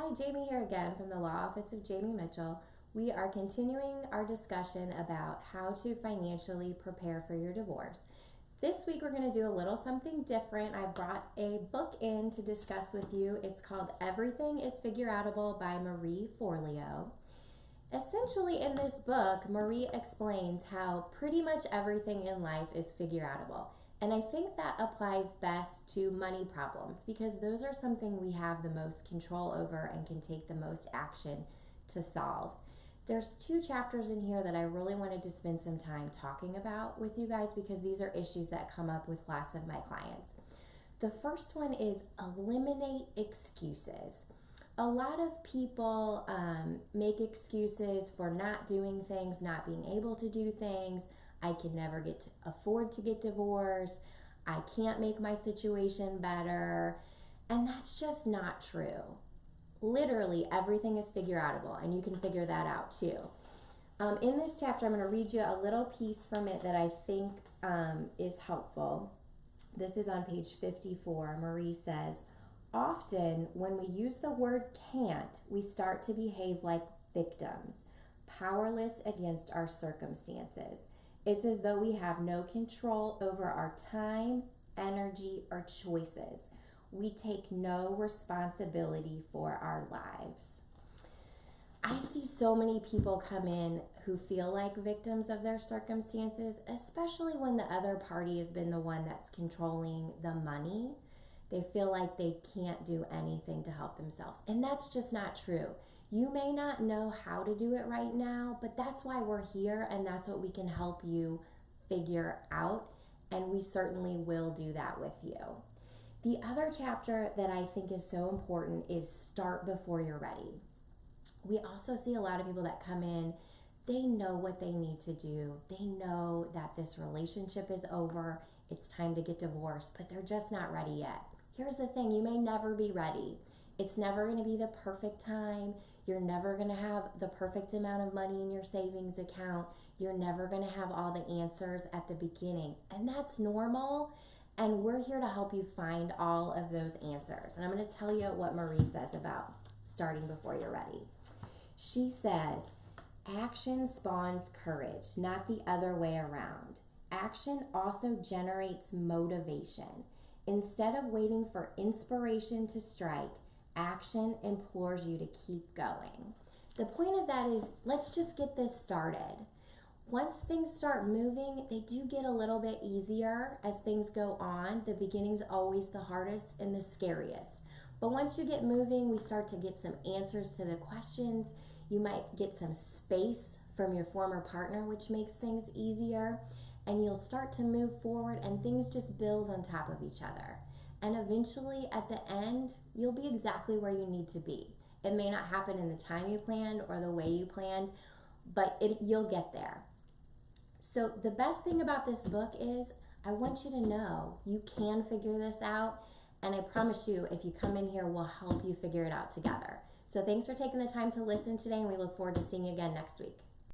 Hi, Jamie here again from the Law Office of Jamie Mitchell. We are continuing our discussion about how to financially prepare for your divorce. This week we're going to do a little something different. I brought a book in to discuss with you. It's called Everything is Figuraoutable by Marie Forleo. Essentially, in this book, Marie explains how pretty much everything in life is figuraoutable. And I think that applies best to money problems because those are something we have the most control over and can take the most action to solve. There's 2 chapters in here that I really wanted to spend some time talking about with you guys because these are issues that come up with lots of my clients. The first one is eliminate excuses. A lot of people make excuses for not doing things, not being able to do things. I can never afford to get divorced. I can't make my situation better. And that's just not true. Literally, everything is figuraoutable, and you can figure that out too. In this chapter, I'm going to read you a little piece from it that I think is helpful. This is on page 54. Marie says, often when we use the word can't, we start to behave like victims, powerless against our circumstances. It's as though we have no control over our time, energy, or choices. We take no responsibility for our lives. I see so many people come in who feel like victims of their circumstances, especially when the other party has been the one that's controlling the money. They feel like they can't do anything to help themselves. And that's just not true. You may not know how to do it right now, but that's why we're here, and that's what we can help you figure out, and we certainly will do that with you. The other chapter that I think is so important is start before you're ready. We also see a lot of people that come in, they know what they need to do. They know that this relationship is over, it's time to get divorced, but they're just not ready yet. Here's the thing, you may never be ready. It's never going to be the perfect time. You're never going to have the perfect amount of money in your savings account. You're never going to have all the answers at the beginning. And that's normal. And we're here to help you find all of those answers. And I'm going to tell you what Marie says about starting before you're ready. She says, action spawns courage, not the other way around. Action also generates motivation. Instead of waiting for inspiration to strike, action implores you to keep going. The point of that is, let's just get this started. Once things start moving, they do get a little bit easier as things go on. The beginning's always the hardest and the scariest. But once you get moving, we start to get some answers to the questions. You might get some space from your former partner, which makes things easier. And you'll start to move forward and things just build on top of each other. And eventually, at the end, you'll be exactly where you need to be. It may not happen in the time you planned or the way you planned, but you'll get there. So the best thing about this book is I want you to know you can figure this out. And I promise you, if you come in here, we'll help you figure it out together. So thanks for taking the time to listen today, and we look forward to seeing you again next week.